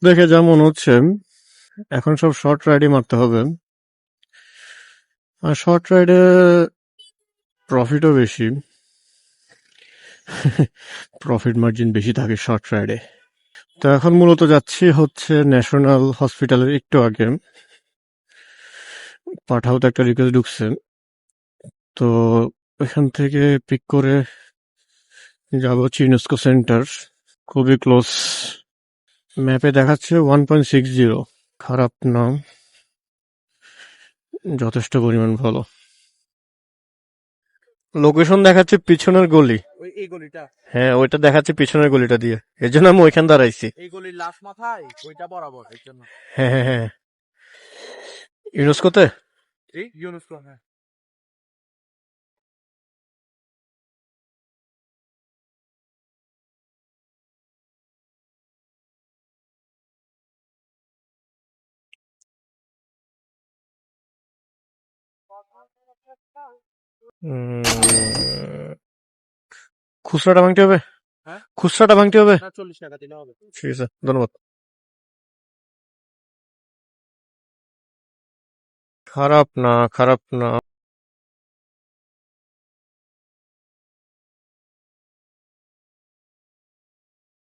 দেখে যা মনে হচ্ছে এখন সব শর্ট রাইডই মারতে হবে। আর শর্ট রাইডে প্রফিটও বেশি, প্রফিট মার্জিন বেশি থাকে শর্ট রাইডে। তো এখন মূলত যাচ্ছি হচ্ছে ন্যাশনাল হসপিটালের একটু আগে। পাঠাওতে একটা রিকোয়েস্ট ঢুকছে, তো এখান থেকে পিক করে যাব হচ্ছে ইউনেস্কো সেন্টার, খুবই ক্লোজ। ম্যাপে দেখাচ্ছে 1.60, খারাপ না, যথেষ্ট পরিমাণ ভালো। লোকেশন দেখাচ্ছে পিছনের গলি। ওই এই গলিটা, হ্যাঁ, ওইটা দেখাচ্ছে পিছনের গলিটা দিয়ে, এর জন্য আমি ওইখান দাঁড়াইছি। এই গলির লাস্ট মাথায় ওইটা বরাবর এর জন্য। হ্যাঁ হ্যাঁ হ্যাঁ, ইউনেস্কোতে। এই ইউনেস্কো, হ্যাঁ। খুচরাটা ভাঙতে হবে, হ্যাঁ, খুচরাটা ভাঙতে হবে। না 40 টাকা দিলে হবে। ঠিক আছে, ধন্যবাদ। খারাপ না, খারাপ না।